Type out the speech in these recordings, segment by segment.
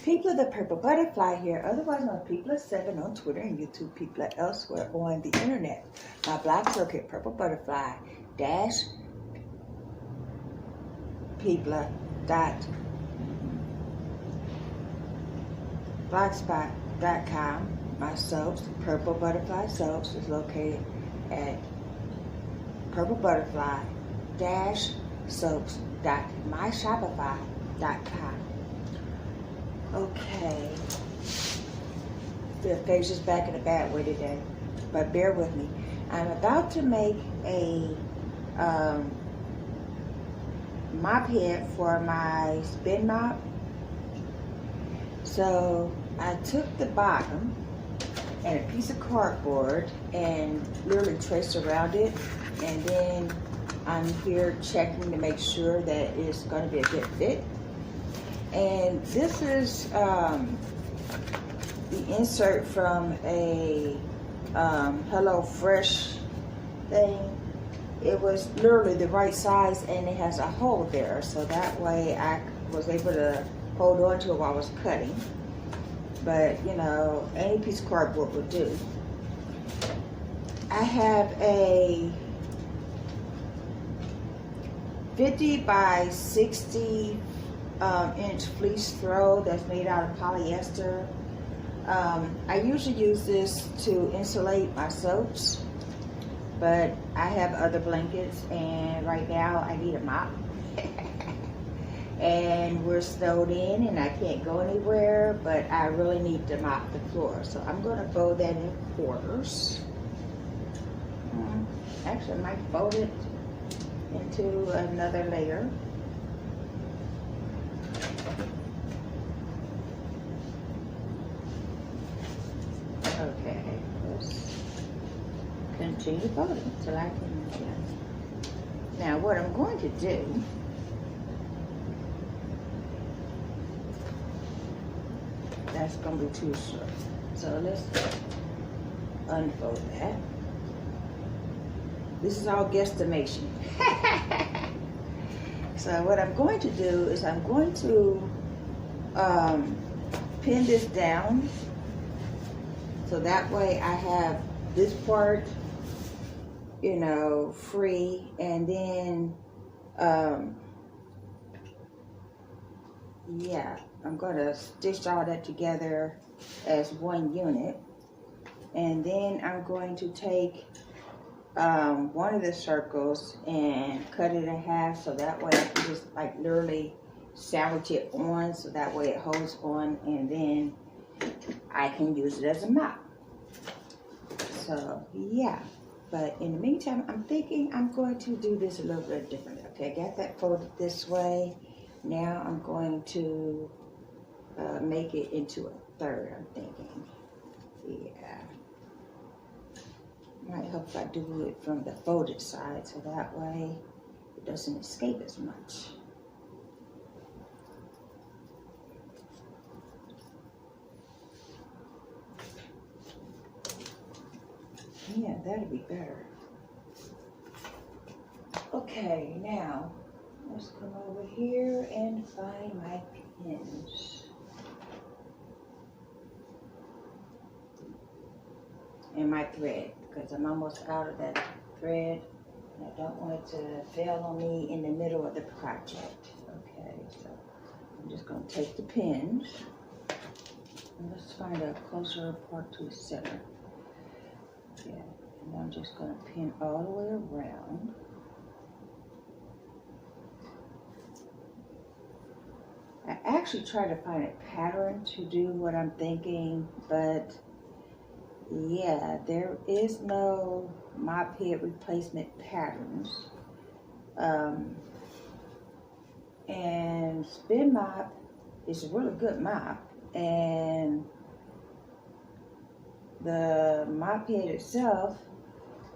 People, the Purple Butterfly here, otherwise known as People7 on Twitter and YouTube, people elsewhere on the internet. My blog circuit, Purple Butterfly dash people.blogspot.com. My soaps, Purple Butterfly Soaps, is located at PurpleButterfly soaps.myshopify.com. Okay, the face is back in a bad way today, but bear with me. I'm about to make a mop head for my spin mop. So I took the bottom and a piece of cardboard and literally traced around it, and then I'm here checking to make sure that it's going to be a good fit. And this is the insert from a Hello Fresh thing. It was literally the right size, and it has a hole there, so that way I was able to hold on to it while I was cutting. But you know, any piece of cardboard would do. I have a 50 by 60 inch fleece throw that's made out of polyester. I usually use this to insulate my soaps, but I have other blankets, and right now I need a mop. And we're snowed in and I can't go anywhere, but I really need to mop the floor. So I'm going to fold that in quarters. Actually, I might fold it into another layer. Okay, let's continue folding until I can adjust. Now what I'm going to do, that's going to be too short. So let's unfold that. This is all guesstimation. So what I'm going to do is I'm going to pin this down, so that way I have this part, you know, free, and then yeah, I'm going to stitch all that together as one unit. And then I'm going to take one of the circles and cut it in half, so that way I can just like literally sandwich it on, so that way it holds on, and then I can use it as a mop. So yeah, but in the meantime, I'm thinking I'm going to do this a little bit differently. Okay, I got that folded this way. Now I'm going to make it into a third, I'm thinking. Yeah. Might help if I do it from the folded side, so that way it doesn't escape as much. Yeah, that'll be better. Okay, now let's come over here and find my pins. And my thread, because I'm almost out of that thread, and I don't want it to fail on me in the middle of the project. Okay, so I'm just going to take the pins, and let's find a closer part to the center. Yeah, and I'm just going to pin all the way around. I actually try to find a pattern to do what I'm thinking, but yeah, there is no mop head replacement patterns. And spin mop is a really good mop, and the mop head itself,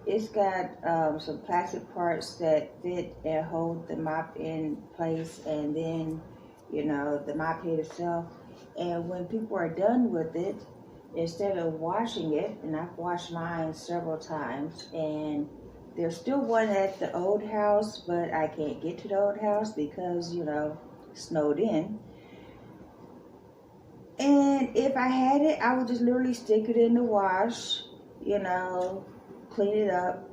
it's got some plastic parts that fit and hold the mop in place, and then, you know, the mop head itself. And when people are done with it, instead of washing it, and I've washed mine several times, and there's still one at the old house, but I can't get to the old house because, you know, snowed in. And if I had it, I would just literally stick it in the wash, you know, clean it up,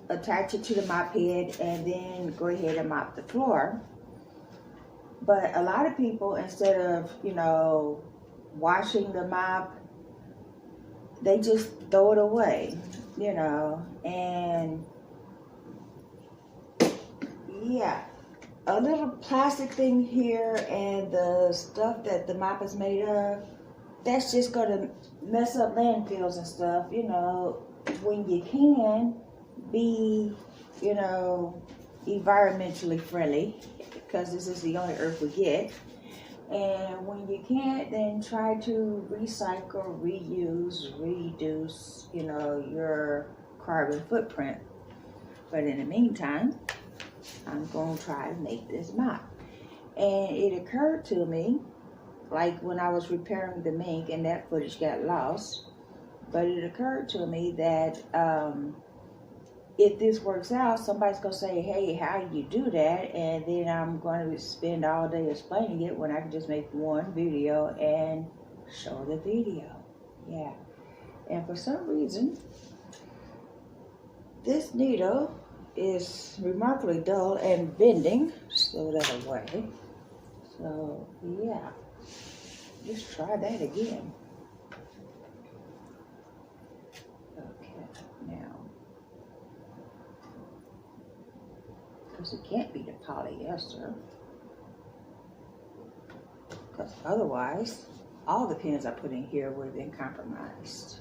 attach it to the mop head, and then go ahead and mop the floor. But a lot of people, instead of, you know, washing the mop, they just throw it away, you know. And yeah, a little plastic thing here and the stuff that the mop is made of, that's just gonna mess up landfills and stuff, you know. When you can be, you know, environmentally friendly, because this is the only earth we get. And when you can't, then try to recycle, reuse, reduce, you know, your carbon footprint. But in the meantime, I'm going to try to make this mop. And it occurred to me, like when I was repairing the mink and that footage got lost, but it occurred to me that if this works out, somebody's going to say, hey, how do you do that? And then I'm going to spend all day explaining it when I can just make one video and show the video. Yeah. And for some reason, this needle is remarkably dull and bending. Just throw that away. So, yeah. Just try that again. Okay, now. Because it can't be the polyester, because otherwise all the pins I put in here would have been compromised.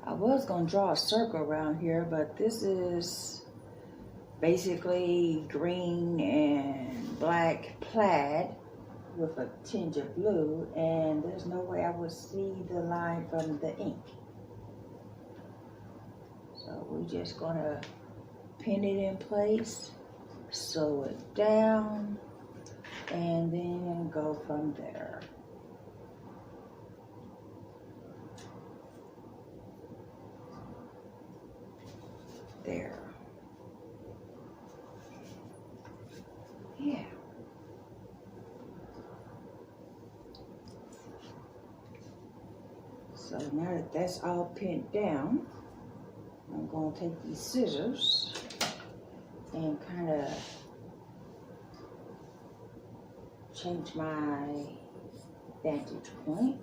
I was going to draw a circle around here, but this is basically green and black plaid with a tinge of blue, and there's no way I would see the line from the ink. So we're just gonna pin it in place, sew it down, and then go from there. There. Yeah. So now that that's all pinned down, I'm going to take these scissors and kind of change my vantage point.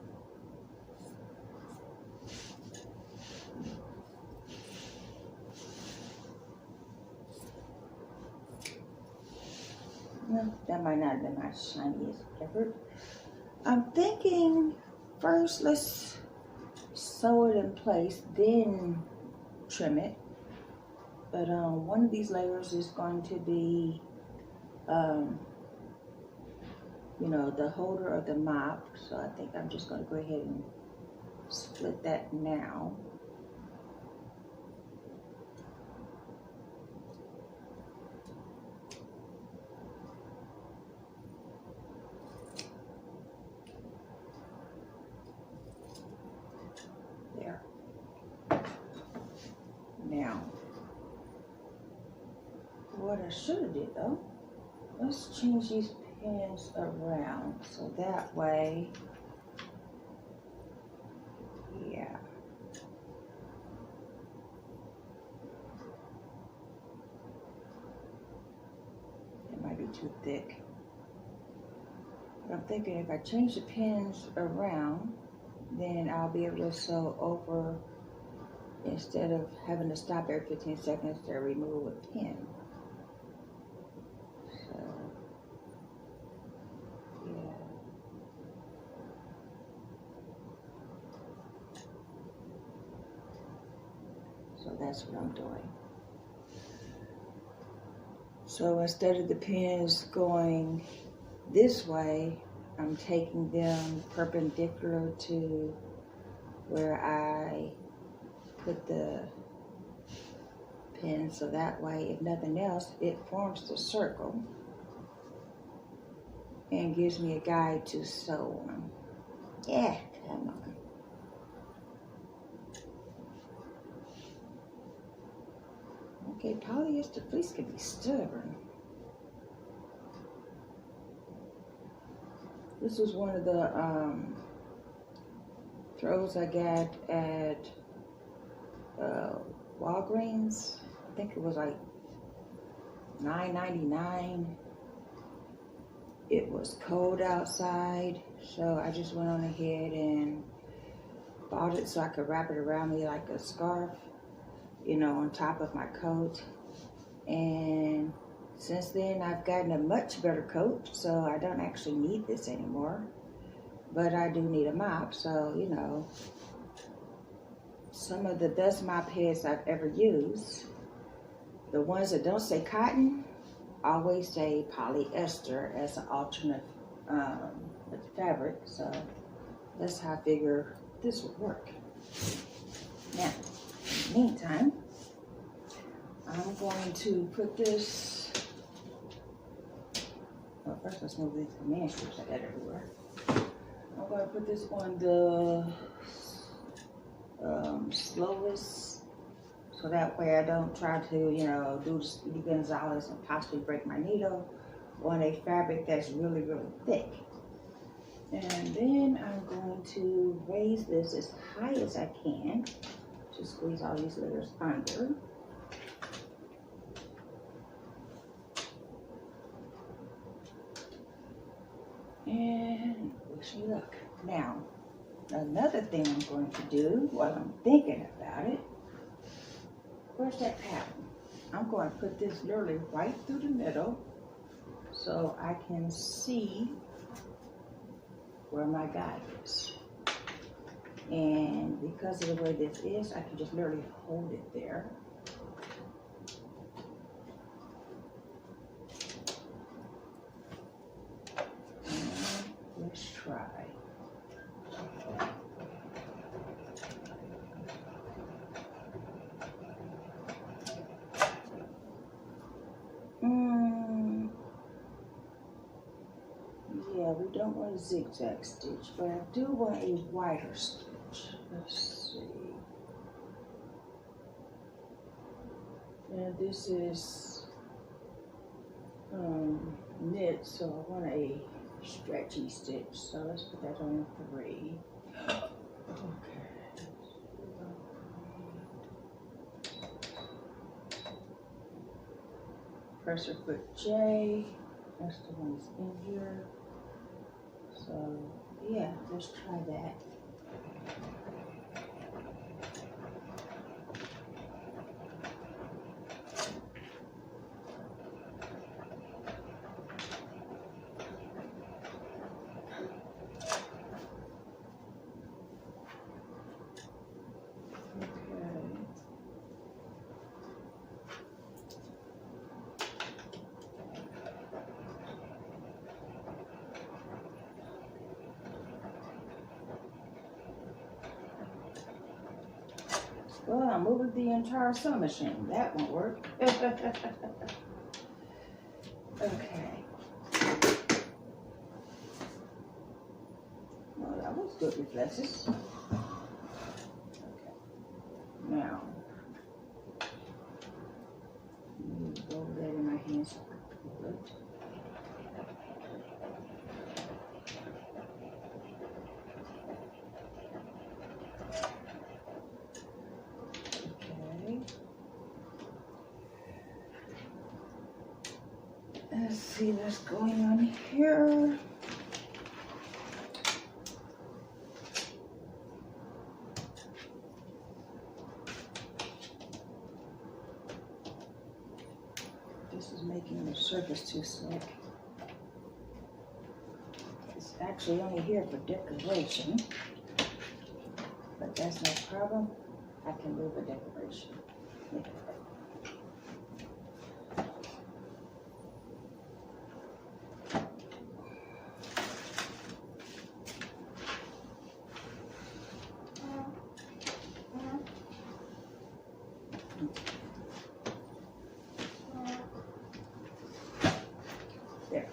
No, that might not have been my shiniest effort. I'm thinking first let's sew it in place, then trim it. But one of these layers is going to be, you know, the holder of the mop. So I think I'm just going to go ahead and split that now. There. Now, what I should have did though, let's change these pins around so that way, yeah. It might be too thick. But I'm thinking if I change the pins around, then I'll be able to sew over instead of having to stop every 15 seconds to remove a pin. So, yeah. So that's what I'm doing. So instead of the pins going this way, I'm taking them perpendicular to where I put the pin, so that way, if nothing else, it forms the circle and gives me a guide to sew on. Yeah, come on. Okay, polyester fleece can be stubborn. This was one of the throws I got at Walgreens. I think it was like $9.99. It was cold outside, so I just went on ahead and bought it so I could wrap it around me like a scarf, you know, on top of my coat. And since then I've gotten a much better coat, so I don't actually need this anymore. But I do need a mop, so you know, some of the best mop heads I've ever used, the ones that don't say cotton, always say polyester as an alternate fabric, so that's how I figure this would work. Now, in the meantime, I'm going to put this, well, first let's move these command strips I got everywhere. I'm going to put this on the slowest, so that way I don't try to, you know, do the Speedy Gonzalez and possibly break my needle on a fabric that's really, really thick. And then I'm going to raise this as high as I can to squeeze all these layers under. And wish me luck. Now, another thing I'm going to do while I'm thinking about it, where's that pattern? I'm going to put this literally right through the middle so I can see where my guide is. And because of the way this is, I can just literally hold it there. And let's try. Yeah, we don't want a zigzag stitch, but I do want a wider stitch. Let's see. And this is knit, so I want a stretchy stitch. So let's put that on 3. Okay. Presser foot J. That's the one that's in here. So yeah, let's try that. Well, I'm moving the entire sewing machine. That won't work. Okay. Well, that was good reflexes. Okay. Now, let me go that in my hands. Good. Let's see what's going on here. This is making the surface too slick. It's actually only here for decoration, but that's no problem. I can move a decoration. There.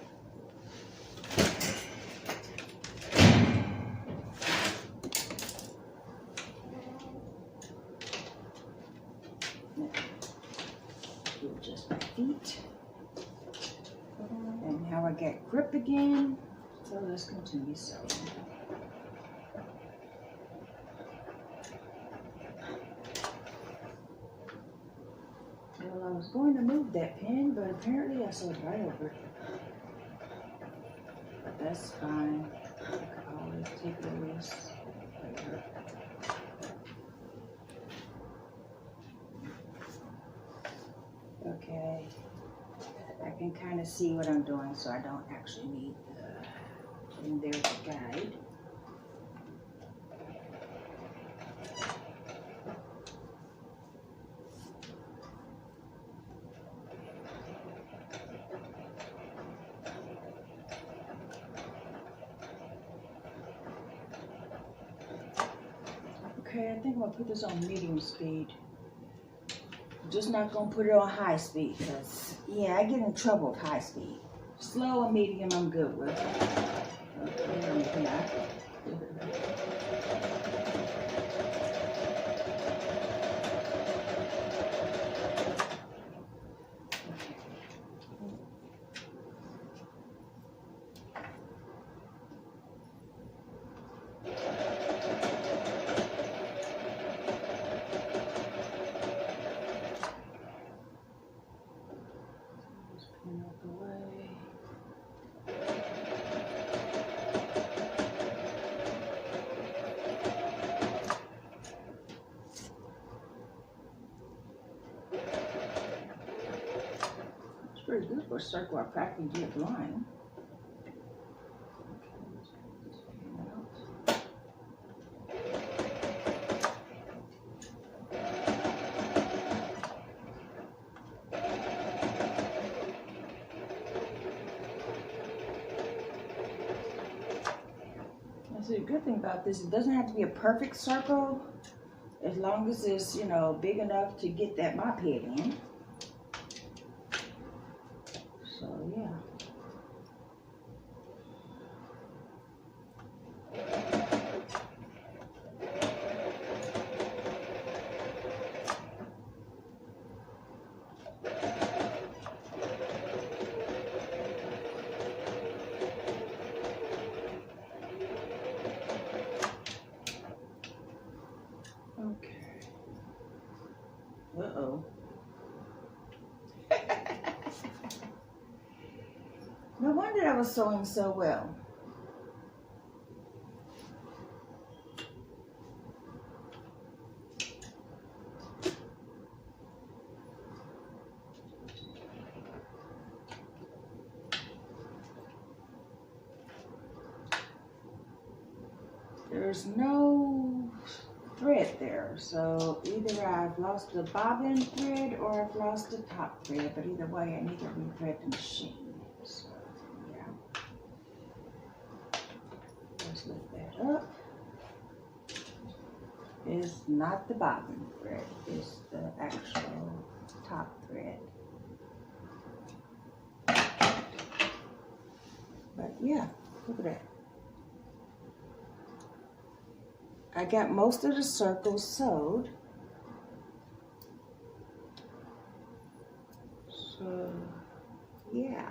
Now, do just my feet. And now I get grip again. So let's continue sewing. Well, I was going to move that pin, but apparently I sewed right over it. But that's fine. I can always take it loose later. Okay. I can kind of see what I'm doing, so I don't actually need the, and there's a guide. Okay, I think I'm gonna put this on medium speed. I'm just not gonna put it on high speed, because yeah, I get in trouble with high speed. Slow and medium I'm good with. Okay, I'm not. Pretty good for a circle or practically get line. See, the good thing about this, it doesn't have to be a perfect circle, as long as it's, you know, big enough to get that mop head in. So yeah. Okay. Uh-oh. No wonder I was sewing so well. There's no thread there, so either I've lost the bobbin thread or I've lost the top thread, but either way I need to rethread the machine. So yeah, let's lift that up. It's not the bobbin thread, it's the actual top thread. But yeah, look at that. I got most of the circles sewed. So, yeah.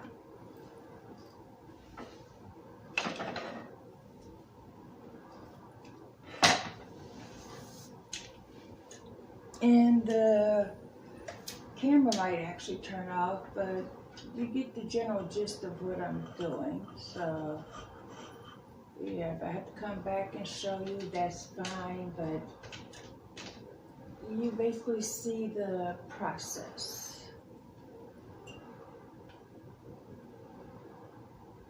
And the camera might actually turn off, but you get the general gist of what I'm doing. So, yeah, if I have to come back and show you, that's fine, but you basically see the process.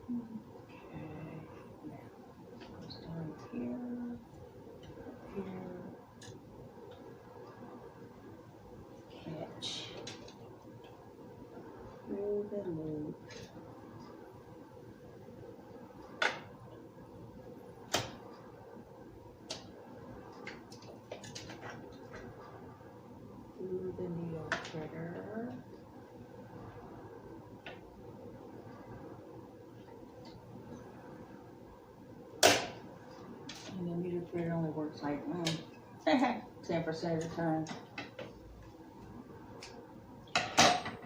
Okay, now goes down here, catch through the loop. Through the needle threader. And the needle thread only works like 10% of the time.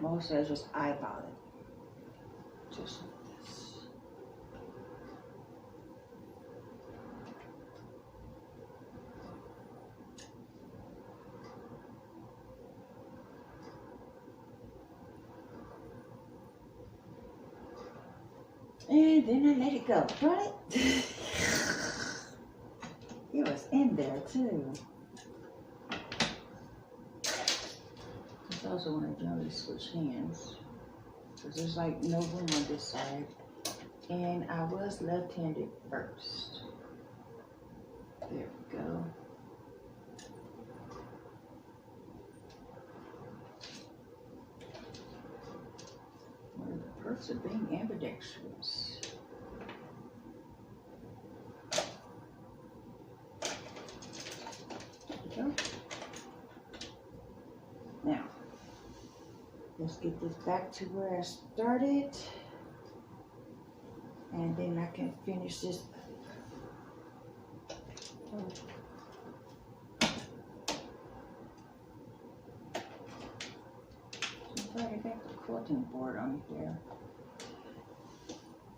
Most of it just eyeball it. Just like this. And then I let it go, right? It was in there too. It's also when I generally switch hands, because there's like no room on this side. And I was left-handed first. There we go. One of the perks of being ambidextrous. There we go. Now, let's get this back to where I started. And then I can finish this. I got the quilting board on there.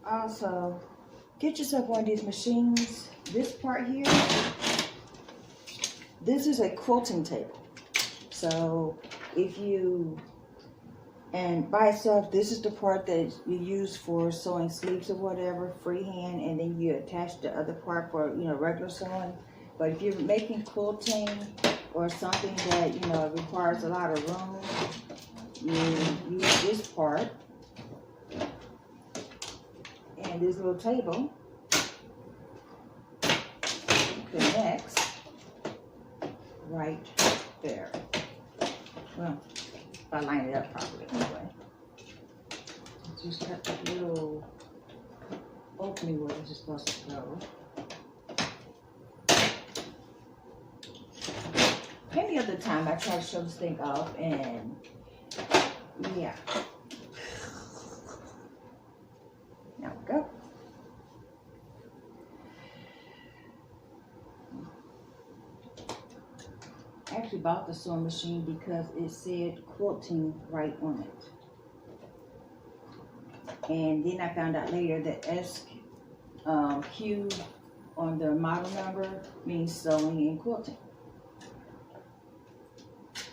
Also, get yourself one of these machines. This part here, this is a quilting table. So if you, and by itself, this is the part that you use for sewing sleeves or whatever, freehand, and then you attach the other part for, you know, regular sewing. But if you're making quilting or something that, you know, requires a lot of room, you use this part and this little table connects right there. Well, if I line it up properly anyway. It's just got that little opening where this is supposed to go. Any other time I try to show this thing off, and yeah. Now we go. I actually bought the sewing machine because it said quilting right on it. And then I found out later that SQ on the model number means sewing and quilting.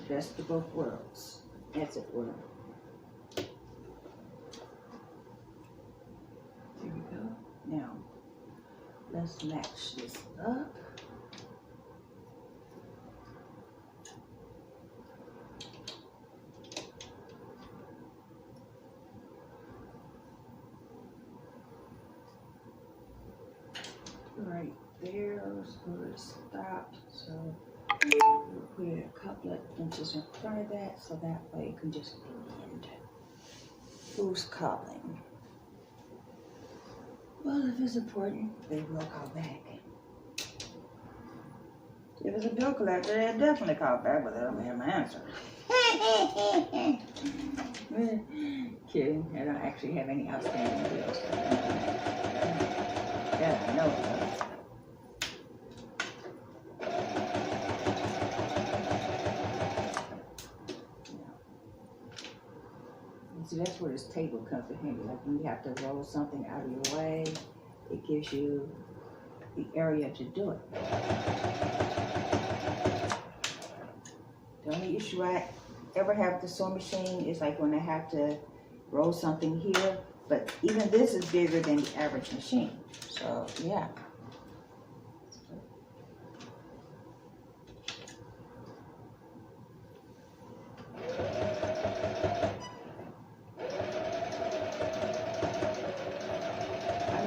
Best of both worlds, as it were. There we go. Now, let's match this up. Right there is where it stopped. So we'll put it a couple of inches in front of that, so that way it can just blend. Who's calling? Well, if it's important, they will call back. If it's a bill collector, they'll definitely call back, but they don't have my answer. Kidding, I don't actually have any outstanding bills. Yeah, I know. See, that's where this table comes in handy. Like when you have to roll something out of your way, it gives you the area to do it. The only issue I ever have with the sewing machine is like when I have to roll something here, but even this is bigger than the average machine. So, yeah.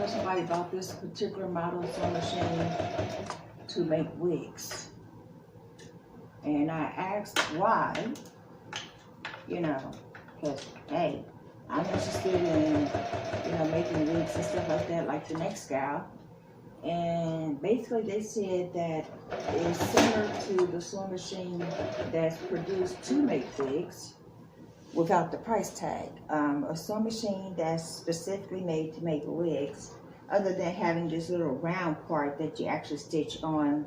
Somebody bought this particular model sewing machine to make wigs, and I asked why, you know, because hey, I'm interested in, you know, making wigs and stuff like that, like the next gal. And basically they said that it's similar to the sewing machine that's produced to make wigs without the price tag. A sewing machine that's specifically made to make wigs, other than having this little round part that you actually stitch on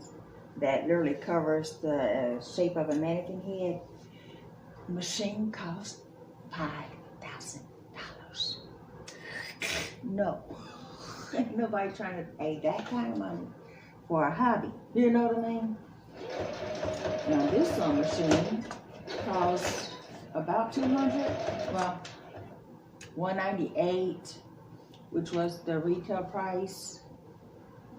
that literally covers the shape of a mannequin head, the machine costs $5,000. No, ain't nobody trying to pay that kind of money for a hobby. You know what I mean? Now this sewing machine costs about $200, well, $198. which was the retail price.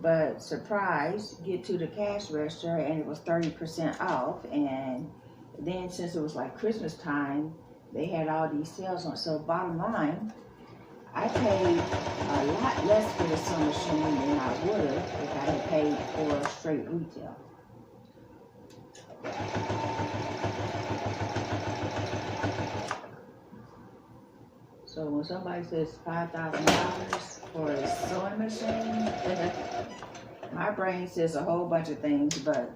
But surprise, get to the cash register and it was 30% off. And then since it was like Christmas time, they had all these sales on. So bottom line, I paid a lot less for the sewing machine than I would have if I had paid for straight retail. So when somebody says $5,000 for a sewing machine, my brain says a whole bunch of things, but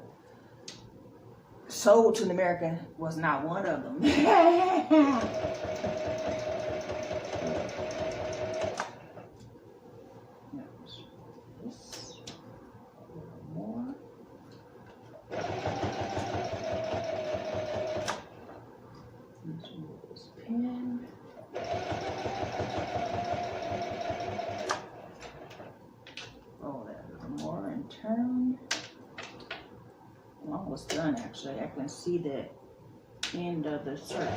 sold to an American was not one of them. This, a little more. Let's move this pen. Roll that a little more and turn. I'm almost done actually. I can see the end of the circle.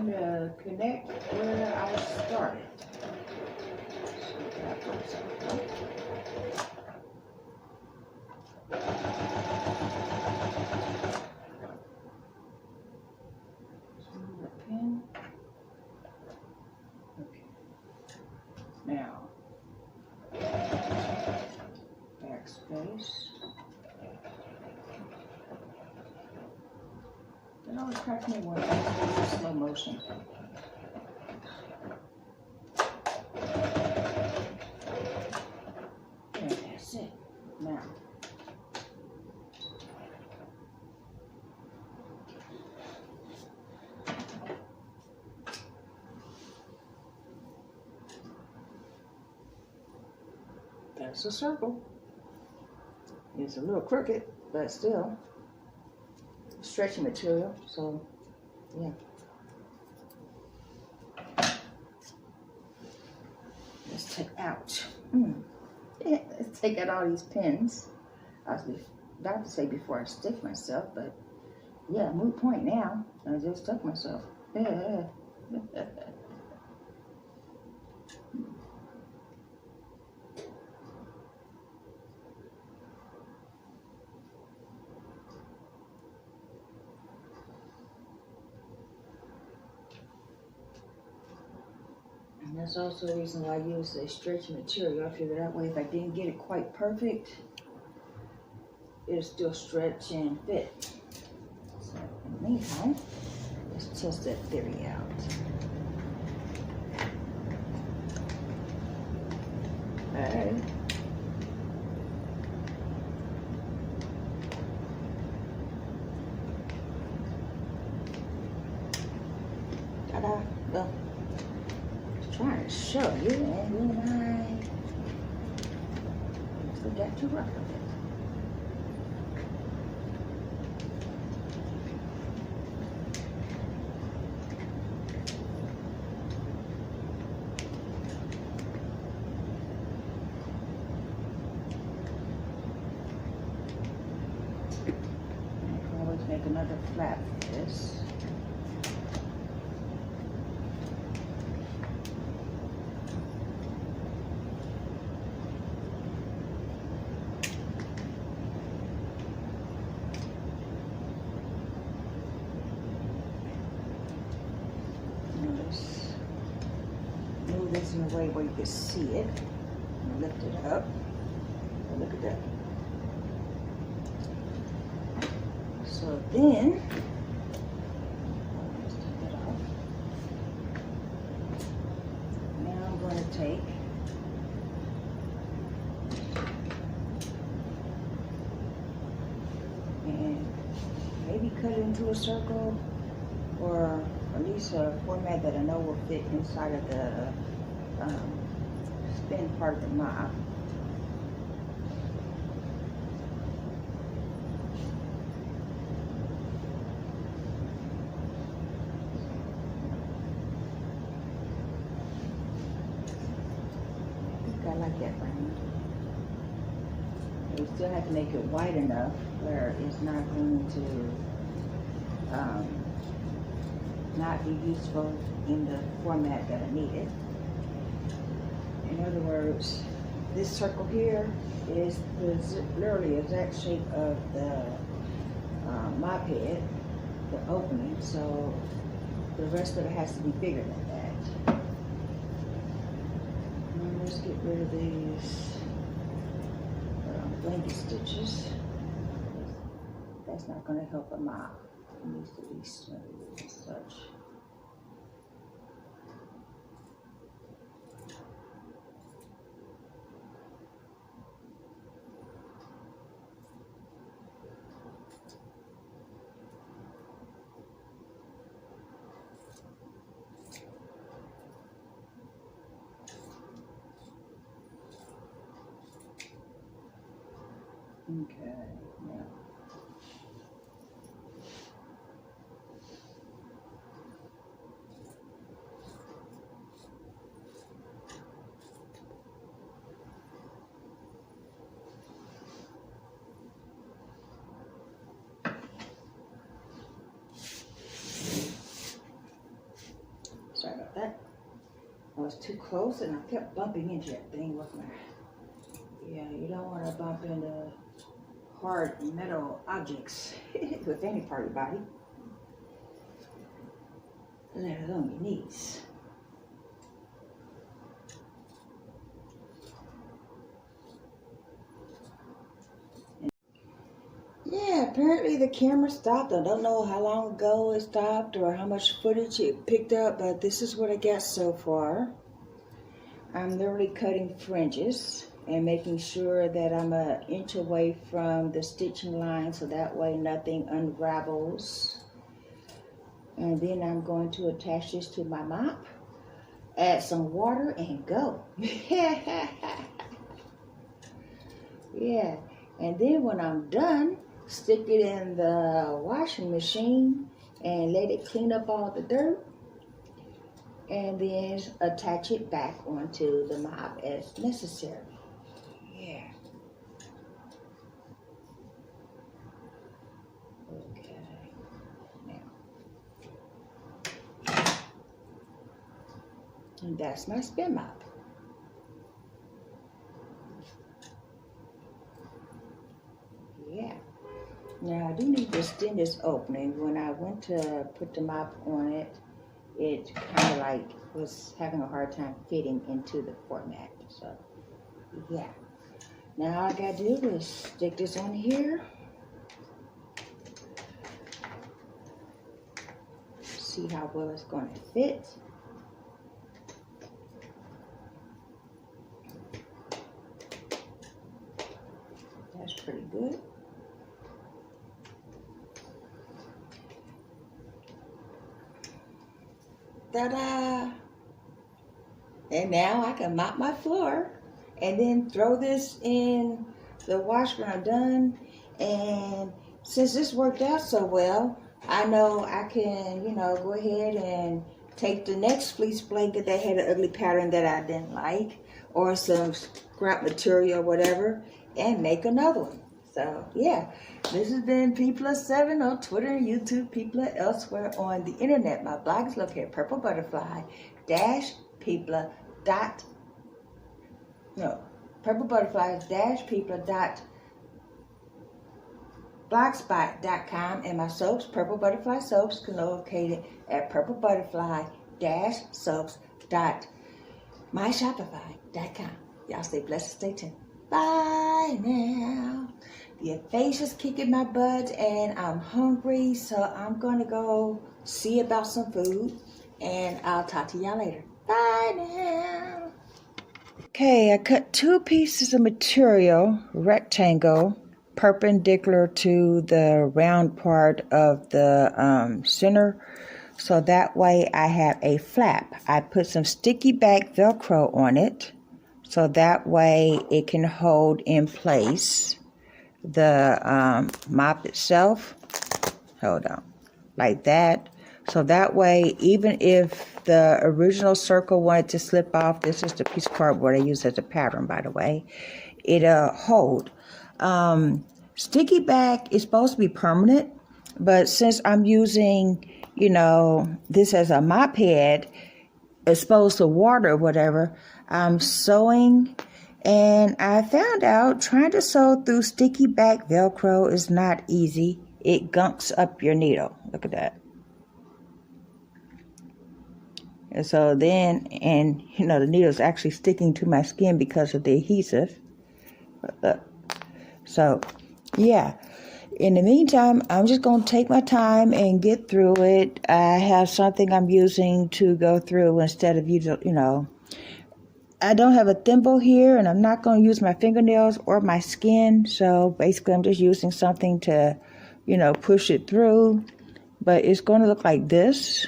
To connect where I started. So that goes up. Move the pin. Okay. Now, backspace. It always cracks me when it's in slow motion. There, that's it. Now. That's a circle. It's a little crooked, but still. Stretchy material, so yeah. Let's take out. Yeah, let's take out all these pins. I was about to say before I stick myself, but yeah, moot point now. I just stuck myself. Yeah. That's also the reason why I use a stretchy material. I figure that way if I didn't get it quite perfect, it'll still stretch and fit. So in the meantime, let's test that theory out. Alright. Ta-da. Well, trying to show you, and then I forgot to rough with it. I can always make another flap for this. Move this in a way where you can see it. And lift it up. And look at that. So then, let's take it off. Now I'm going to take and maybe cut it into a circle, or at least a format that I know will fit inside of the spin part of the mop. I like that brand. We still have to make it wide enough where it's not going to not be useful in the format that I need it. In other words, this circle here is literally the exact shape of the mop head, the opening, so the rest of it has to be bigger than that. Now let's get rid of these blanket stitches. That's not going to help a mop. It needs to be smooth and such. Okay, now. Sorry about that. I was too close and I kept bumping into that thing with my, yeah, you don't want to bump into hard metal objects with any part of your body, let alone your knees. Yeah, apparently the camera stopped. I don't know how long ago it stopped or how much footage it picked up, but this is what I got so far. I'm literally cutting fringes and making sure that I'm an inch away from the stitching line so that way nothing unravels. And then I'm going to attach this to my mop, add some water, and go. Yeah, and then when I'm done, stick it in the washing machine and let it clean up all the dirt, and then attach it back onto the mop as necessary. Yeah. Okay. Now. And that's my spin mop. Yeah. Now I do need to extend this opening. When I went to put the mop on it, it kind of like was having a hard time fitting into the format. So, yeah. Now all I gotta do is stick this on here. See how well it's going to fit. That's pretty good. Ta-da! And now I can mop my floor and then throw this in the wash when I'm done. And since this worked out so well, I know I can, go ahead and take the next fleece blanket that had an ugly pattern that I didn't like, or some scrap material or whatever, and make another one. So, yeah, this has been P+7 on Twitter and YouTube, People elsewhere on the internet. My blog is located at purplebutterfly-people.blogspot.com, and my soaps, Purple Butterfly Soaps, can located at purplebutterfly-soaps.myshopify.com. Y'all stay blessed, stay tuned. Bye now. The aphasia's kicking my butt and I'm hungry, so I'm gonna go see about some food, and I'll talk to y'all later. Bye now. Okay, I cut 2 pieces of material, rectangle, perpendicular to the round part of the center, so that way I have a flap. I put some sticky back Velcro on it, so that way it can hold in place the mop itself. Hold on, like that. So that way, even if the original circle wanted to slip off, this is the piece of cardboard I use as a pattern, by the way, it'll hold. Sticky back is supposed to be permanent, but since I'm using, you know, this as a mop head, exposed to water or whatever, I'm sewing, and I found out trying to sew through sticky back Velcro is not easy. It gunks up your needle. Look at that. And so then, and you know, the needle's actually sticking to my skin because of the adhesive. So, yeah. In the meantime, I'm just going to take my time and get through it. I have something I'm using to go through instead of, you know, I don't have a thimble here, and I'm not going to use my fingernails or my skin. So basically, I'm just using something to, you know, push it through. But it's going to look like this.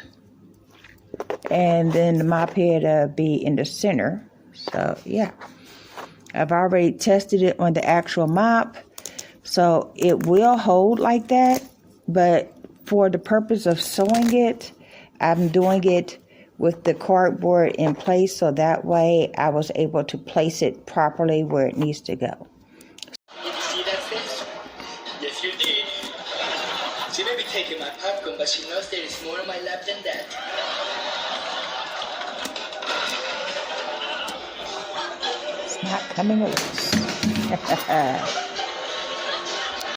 And then the mop head will be in the center. So, yeah. I've already tested it on the actual mop. So it will hold like that. But for the purpose of sewing it, I'm doing it with the cardboard in place. So that way I was able to place it properly where it needs to go. Did you see that fish? Yes, you did. She may be taking my popcorn, but she knows there is more on my lap than that. Not coming loose.